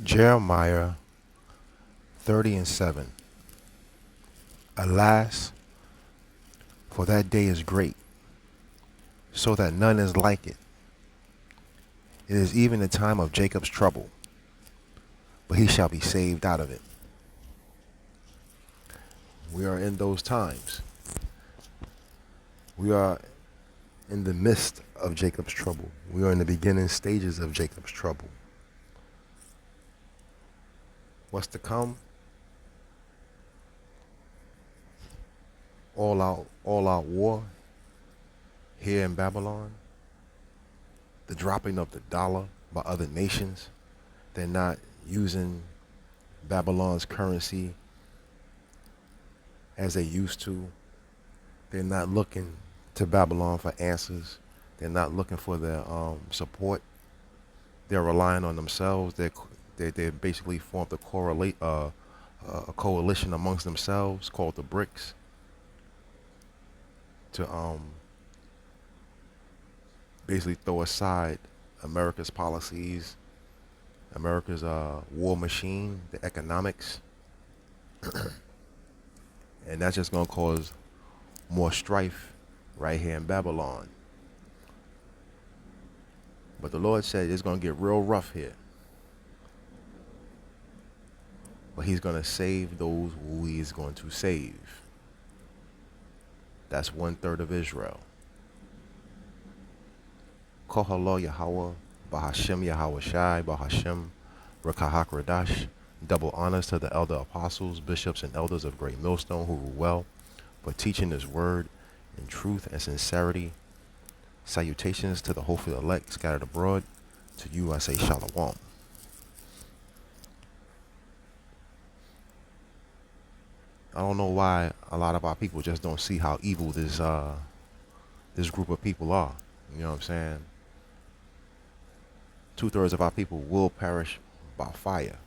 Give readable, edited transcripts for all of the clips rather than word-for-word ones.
Jeremiah 30 and 7. Alas, for that day is great, so that none is like it. It is even the time of Jacob's trouble, but he shall be saved out of it. We are in those times. We are in the midst of Jacob's trouble. We are in the beginning stages of Jacob's trouble. What's to come? All out war here in Babylon. The dropping of the dollar by other nations. They're not using Babylon's currency as they used to. They're not looking to Babylon for answers. They're not looking for their support. They're relying on themselves. They basically formed a coalition amongst themselves called the BRICS to basically throw aside America's policies, America's war machine, the economics, and that's just gonna cause more strife right here in Babylon. But the Lord said it's gonna get real rough here. But He's gonna save those who He's going to save. That's 1/3 of Israel. Kohalo Yahweh, Bahashem Yahweh Shai, Bahashem Rekahak Radash. Double honors to the elder apostles, bishops, and elders of Great Millstone who rule well for teaching His word in truth and sincerity. Salutations to the hopeful elect scattered abroad. To you I say Shalom. I don't know why a lot of our people just don't see how evil this group of people are. You know what I'm saying? 2/3 of our people will perish by fire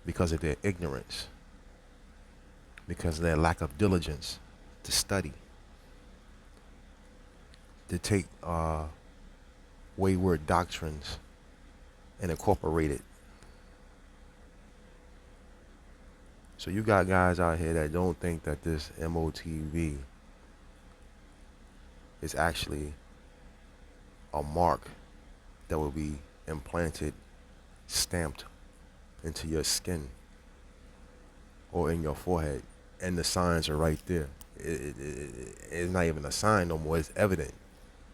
because of their ignorance, because of their lack of diligence to study, to take wayward doctrines and incorporate it. So you got guys out here that don't think that this M.O.T.B is actually a mark that will be implanted, stamped into your skin or in your forehead, and the signs are right there. It's not even a sign no more. It's evident.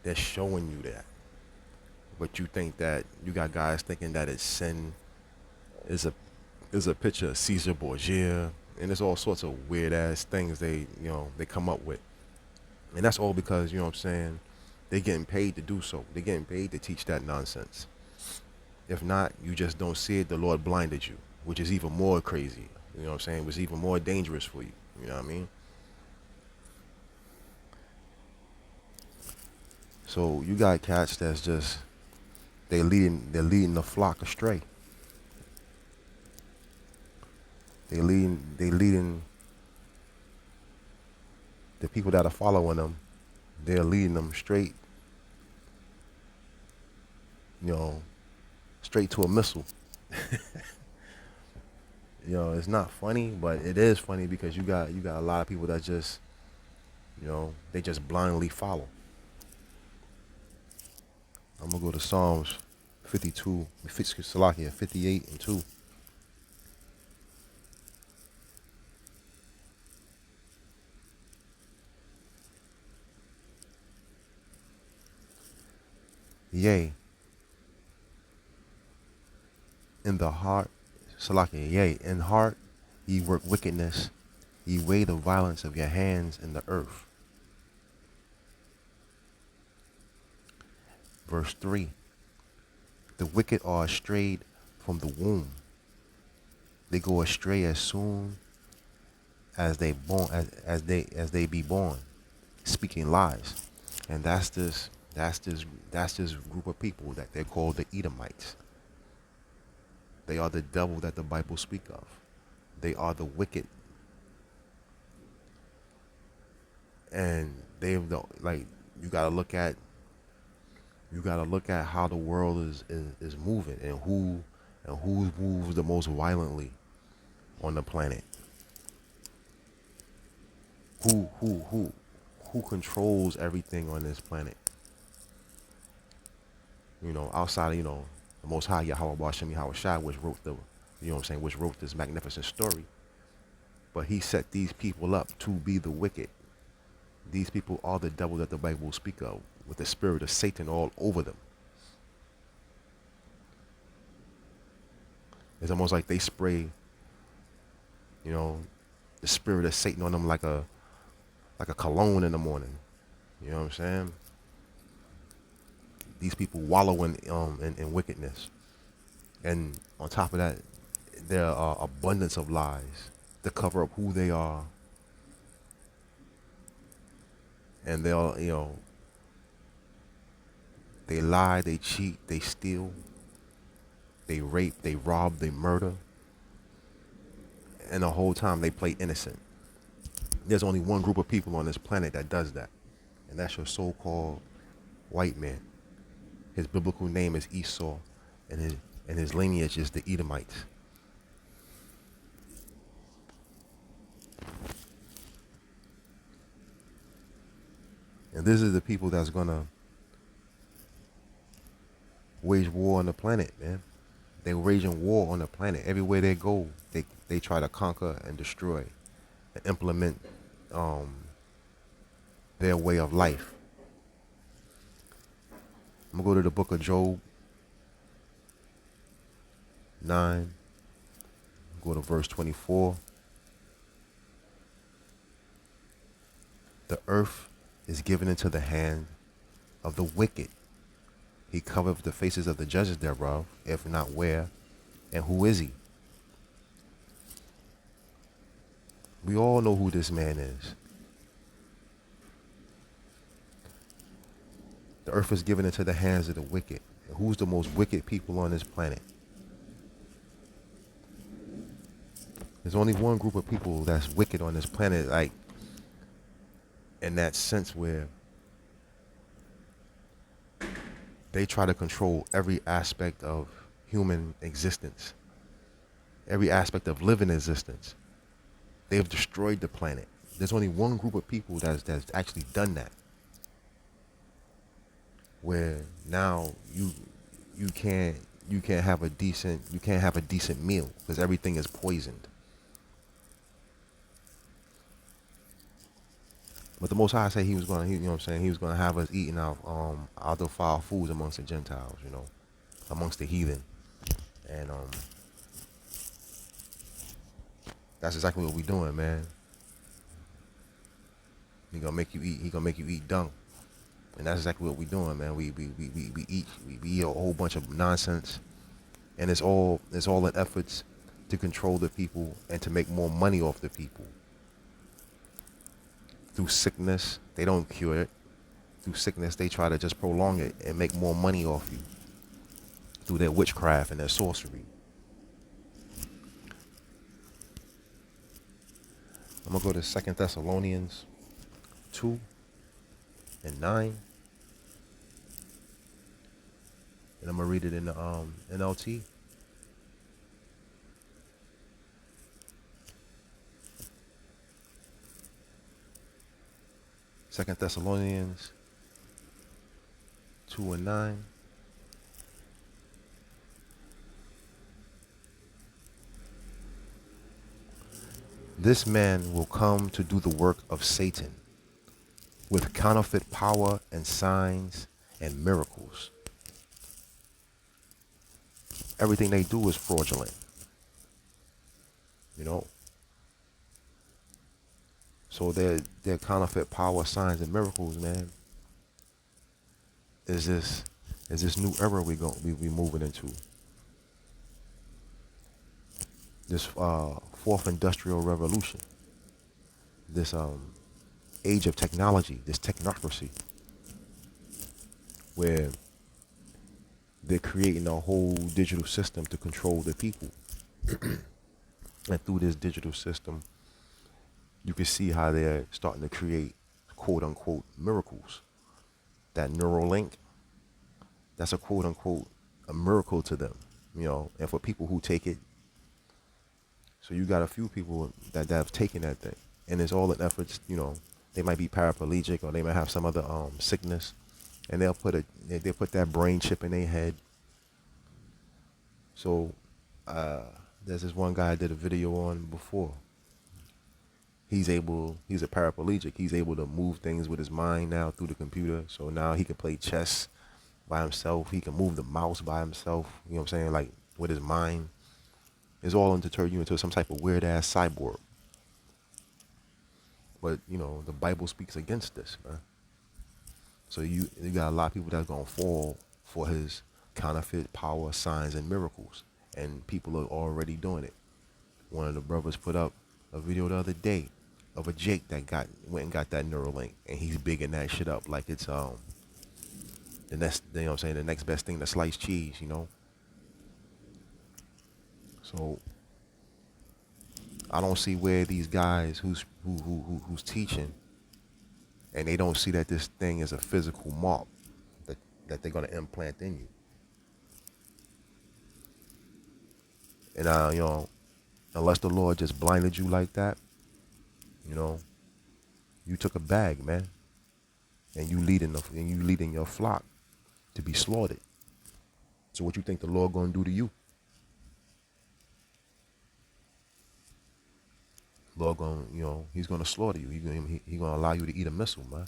They're showing you that. But you think that you got guys thinking that it's sin. Is a picture of Caesar Borgia, and there's all sorts of weird ass things they come up with, and that's all because you know what I'm saying. They're getting paid to do so. They're getting paid to teach that nonsense. If not, you just don't see it. The Lord blinded you, which is even more crazy. You know what I'm saying? It was even more dangerous for you. You know what I mean? So you got cats that's just they're leading the flock astray. They leading the people that are following them. They're leading them straight, you know, straight to a missile. It's not funny, but it is funny because you got a lot of people that just, they just blindly follow. I'm gonna go to Psalms 52, Salakia 58 and 2. Yea, in the heart, Salakia, yea, in heart ye work wickedness, ye weigh the violence of your hands in the earth. Verse 3. The wicked are strayed from the womb. They go astray as soon as they be born, speaking lies. And that's this group of people that they're called the Edomites. They are the devil that the Bible speak of. They are the wicked. And they've like you gotta look at how the world is moving and And who moves the most violently on the planet? Who controls everything on this planet? Outside of, the Most High Yahweh Bashemi Hawashai, which wrote which wrote this magnificent story. But he set these people up to be the wicked. These people are the devil that the Bible will speak of, with the spirit of Satan all over them. It's almost like they spray, the spirit of Satan on them like a cologne in the morning. You know what I'm saying? These people wallow in wickedness. And on top of that, there are abundance of lies to cover up who they are. And they'll, they lie, they cheat, they steal, they rape, they rob, they murder. And the whole time they play innocent. There's only one group of people on this planet that does that. And that's your so-called white man. His biblical name is Esau, and his lineage is the Edomites. And this is the people that's gonna wage war on the planet, man. They're waging war on the planet. Everywhere they go, they try to conquer and destroy and implement their way of life. I'm gonna go to the book of Job 9, go to verse 24. The earth is given into the hand of the wicked. He covereth the faces of the judges thereof, if not where, and who is he? We all know who this man is. The earth is given into the hands of the wicked. And who's the most wicked people on this planet? There's only one group of people that's wicked on this planet, like, in that sense where they try to control every aspect of human existence, every aspect of living existence. They have destroyed the planet. There's only one group of people that's actually done that. Where now you can't have a decent meal because everything is poisoned. But the Most High said he was gonna, he was gonna have us eating out other foul foods amongst the Gentiles, amongst the heathen, and that's exactly what we doing, man. He gonna make you eat dung, and that's exactly what we doing, man. We eat a whole bunch of nonsense, and it's all in efforts to control the people and to make more money off the people. Through sickness, they don't cure it. Through sickness, they try to just prolong it and make more money off you through their witchcraft and their sorcery. I'm gonna go to 2 Thessalonians 2 and 9, and I'm gonna read it in the NLT. Second Thessalonians 2 and 9. This man will come to do the work of Satan with counterfeit power and signs and miracles. Everything they do is fraudulent. So their counterfeit power, signs, and miracles, man, is this new era we moving into. This fourth industrial revolution. This age of technology, this technocracy, where they're creating a whole digital system to control the people. And through this digital system, you can see how they're starting to create quote unquote miracles. That neural link, that's a quote unquote a miracle to them. and for people who take it. So you got a few people that have taken that thing, and it's all in efforts. They might be paraplegic or they might have some other sickness, and they put that brain chip in their head. So uh, there's this one guy I did a video on before. He's a paraplegic. He's able to move things with his mind now through the computer. So now he can play chess by himself. He can move the mouse by himself. You know what I'm saying? Like with his mind. It's all to turn you into some type of weird ass cyborg. But the Bible speaks against this, man. So you got a lot of people that's gonna fall for his counterfeit power, signs, and miracles, and people are already doing it. One of the brothers put up a video the other day of a Jake that went and got that Neuralink, and he's bigging that shit up like it's the next, the next best thing to sliced cheese. So I don't see where these guys who's teaching, and they don't see that this thing is a physical mark that they're gonna implant in you. And unless the Lord just blinded you like that, you know, you took a bag, man, and you leading your flock to be slaughtered. So what you think the Lord gonna do to you? Lord gonna, he's gonna slaughter you. He gonna allow you to eat a missile, man.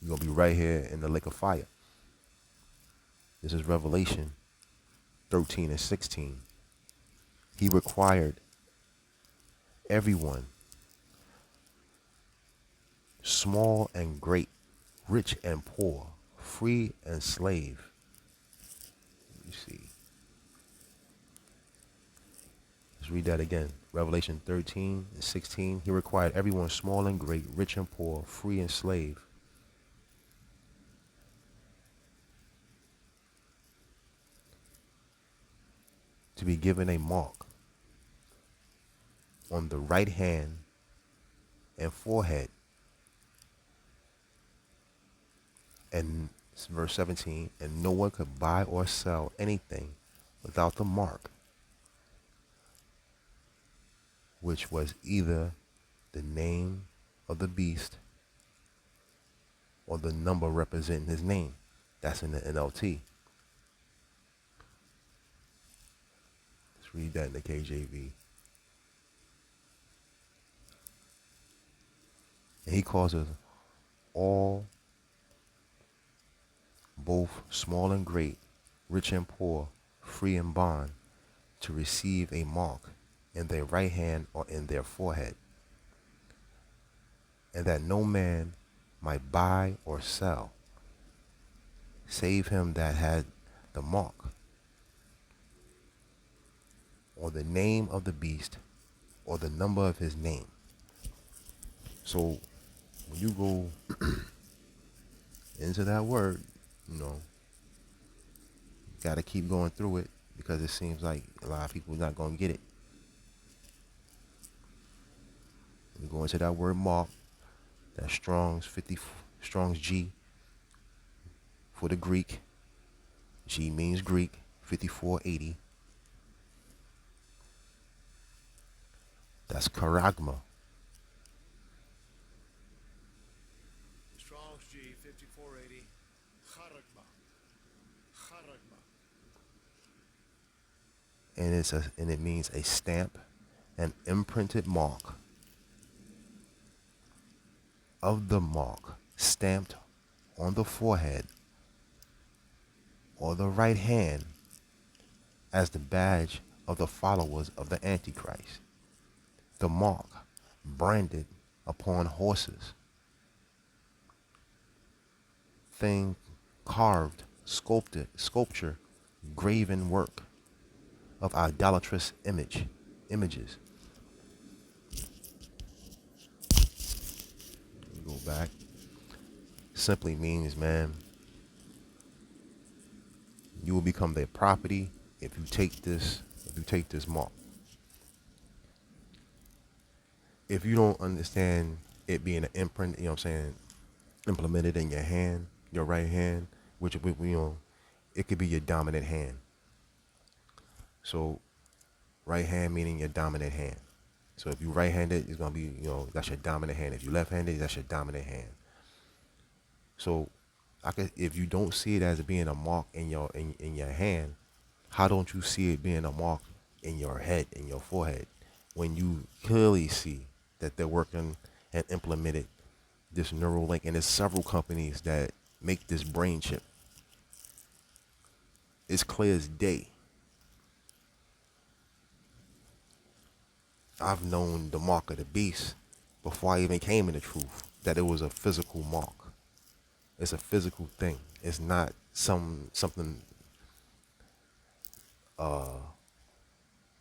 You're gonna be right here in the lake of fire. This is Revelation 13 and 16. He required everyone, small and great, rich and poor, free and slave. You see. Let's read that again. Revelation 13 and 16. He required everyone, small and great, rich and poor, free and slave, to be given a mark on the right hand and forehead. And verse 17, and no one could buy or sell anything without the mark, which was either the name of the beast or the number representing his name. That's in the NLT. Let's read that in the KJV. And he causes all, both small and great, rich and poor, free and bond, to receive a mark in their right hand or in their forehead, and that no man might buy or sell, save him that had the mark, or the name of the beast, or the number of his name. So when you go into that word, got to keep going through it, because it seems like a lot of people are not going to get it. We go into that word mark, that Strong's G for the Greek. G means Greek, 5480. That's charagma. Strong's G 5480. Charagma. And it means a stamp, an imprinted mark of the mark stamped on the forehead or the right hand as the badge of the followers of the Antichrist. The mark branded upon horses, thing carved, sculpture, graven work of idolatrous images. Go back. Simply means, man, you will become their property if you take this mark. If you don't understand it being an imprint, implemented in your hand, your right hand, which it could be your dominant hand. So right hand meaning your dominant hand. So if you right-handed, it's gonna be, that's your dominant hand. If you left-handed, that's your dominant hand. So if you don't see it as being a mark in your hand, how don't you see it being a mark in your head, in your forehead, when you clearly see that they're working and implemented this neural link, and there's several companies that make this brain chip. It's clear as day. I've known the mark of the beast before I even came into truth, that it was a physical mark. It's a physical thing. It's not something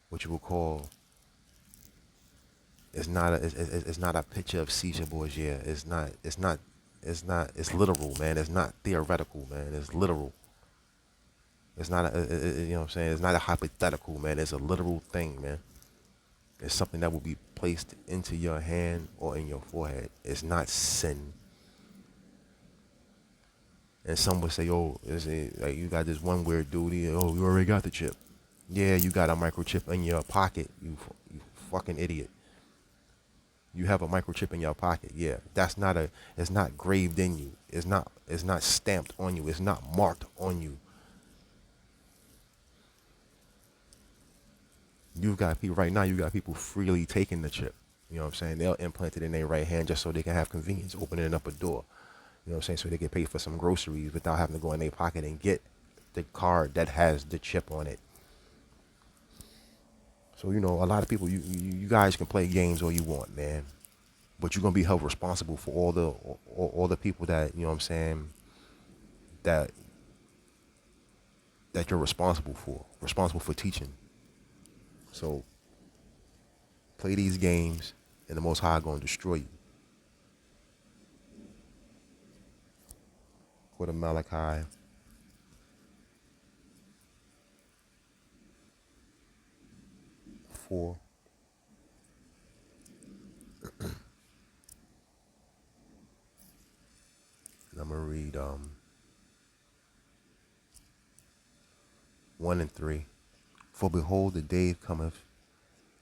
what you would call. It's not a picture of Caesar Borgia. It's literal, man. It's not theoretical, man. It's literal. It's not you know what I'm saying? It's not a hypothetical, man. It's a literal thing, man. It's something that will be placed into your hand or in your forehead. It's not sin. And some would say, oh, like you got this one weird dude. Oh, you already got the chip. Yeah, you got a microchip in your pocket. You fucking idiot. You have a microchip in your pocket. Yeah, it's not graved in you. It's not stamped on you. It's not marked on you. You've got people right now. You got people freely taking the chip. You know what I'm saying? They'll implant it in their right hand just so they can have convenience opening up a door. You know what I'm saying? So they can pay for some groceries without having to go in their pocket and get the card that has the chip on it. So a lot of people, you guys can play games all you want, man, but you're gonna be held responsible for all the people that what I'm saying, that you're responsible for teaching. So play these games, and the Most High gonna destroy you. Go to Malachi 4. And I'm gonna read 1 and 3. For behold, the day cometh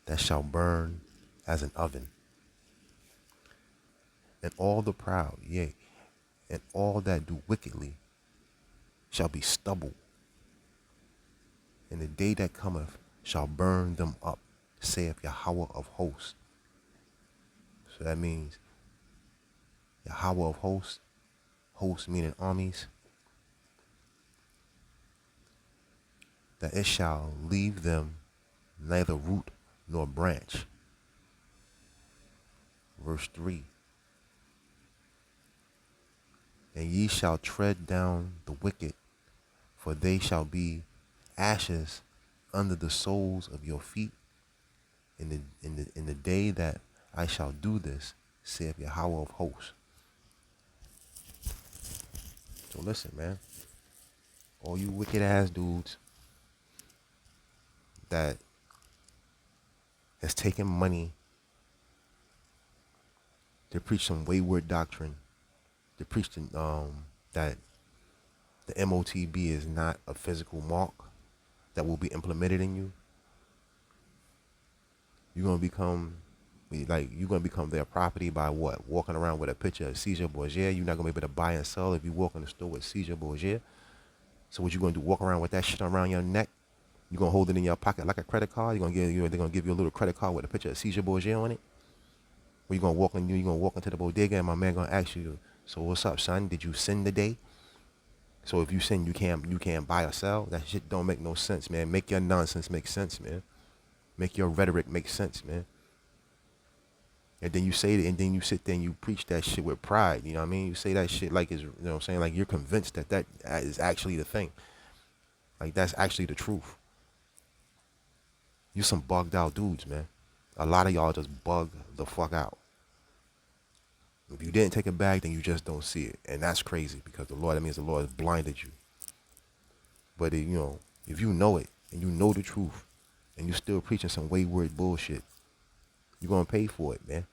that shall burn as an oven, and all the proud, yea, and all that do wickedly shall be stubble. And the day that cometh shall burn them up, saith Yahweh of hosts. So that means Yahweh of hosts, hosts meaning armies, that it shall leave them neither root nor branch. Verse 3. And ye shall tread down the wicked, for they shall be ashes under the soles of your feet in the day that I shall do this, saith Yahweh of hosts. So listen, man. All you wicked ass dudes that has taken money to preach some wayward doctrine, to preach that the M.O.T.B is not a physical mark that will be implemented in you. You're gonna become their property by what? Walking around with a picture of Caesar Borgia. You're not gonna be able to buy and sell if you walk in the store with Caesar Borgia. So what you gonna do? Walk around with that shit around your neck? You gonna hold it in your pocket like a credit card? They're gonna give you a little credit card with a picture of Caesar Borgia on it. Or you gonna walk into the bodega and my man gonna ask you, so what's up, son? Did you sin today? So if you sin, you can't buy or sell. That shit don't make no sense, man. Make your nonsense make sense, man. Make your rhetoric make sense, man. And then you say it, and then you sit there and you preach that shit with pride. You know what I mean? You say that shit like it's, what I'm saying? Like you're convinced that is actually the thing. Like that's actually the truth. You some bugged out dudes, man. A lot of y'all just bug the fuck out. If you didn't take it back, then you just don't see it. And that's crazy because that means the Lord has blinded you. But if you know it and you know the truth and you still preaching some wayward bullshit, you're gonna pay for it, man.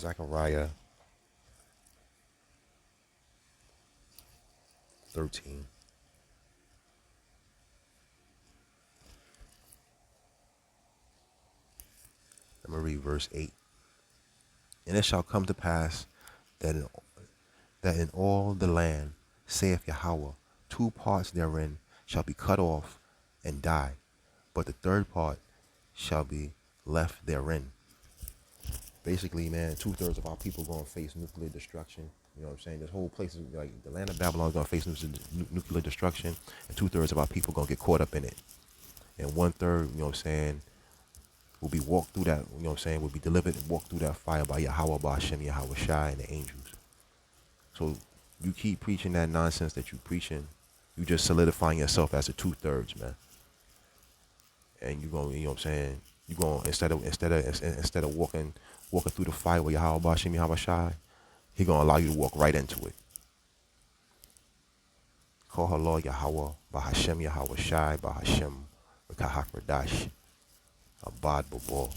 Zechariah 13. I'm going to read verse 8. And it shall come to pass that in all the land, saith Yahweh, two parts therein shall be cut off and die, but the third part shall be left therein. Basically, man, 2/3 of our people going to face nuclear destruction. You know what I'm saying? This whole place is like the land of Babylon is going to face nuclear destruction, and 2/3 of our people going to get caught up in it. And 1/3, you know what I'm saying, will be walked through that, you know what I'm saying, will be delivered and walked through that fire by Yahweh, by Hashem, Yahweh Shai, and the angels. So you keep preaching that nonsense that you preaching, you just solidifying yourself as a 2/3, man. And you going, you know what I'm saying, you going instead of walking through the fire with Yahweh, by Hashem, Yahweh Shai, he gonna allow you to walk right into it. Call her Lord Yahweh, by Hashem, Yahweh Shai, by Hashem, Kahak Radash, Abad Babal.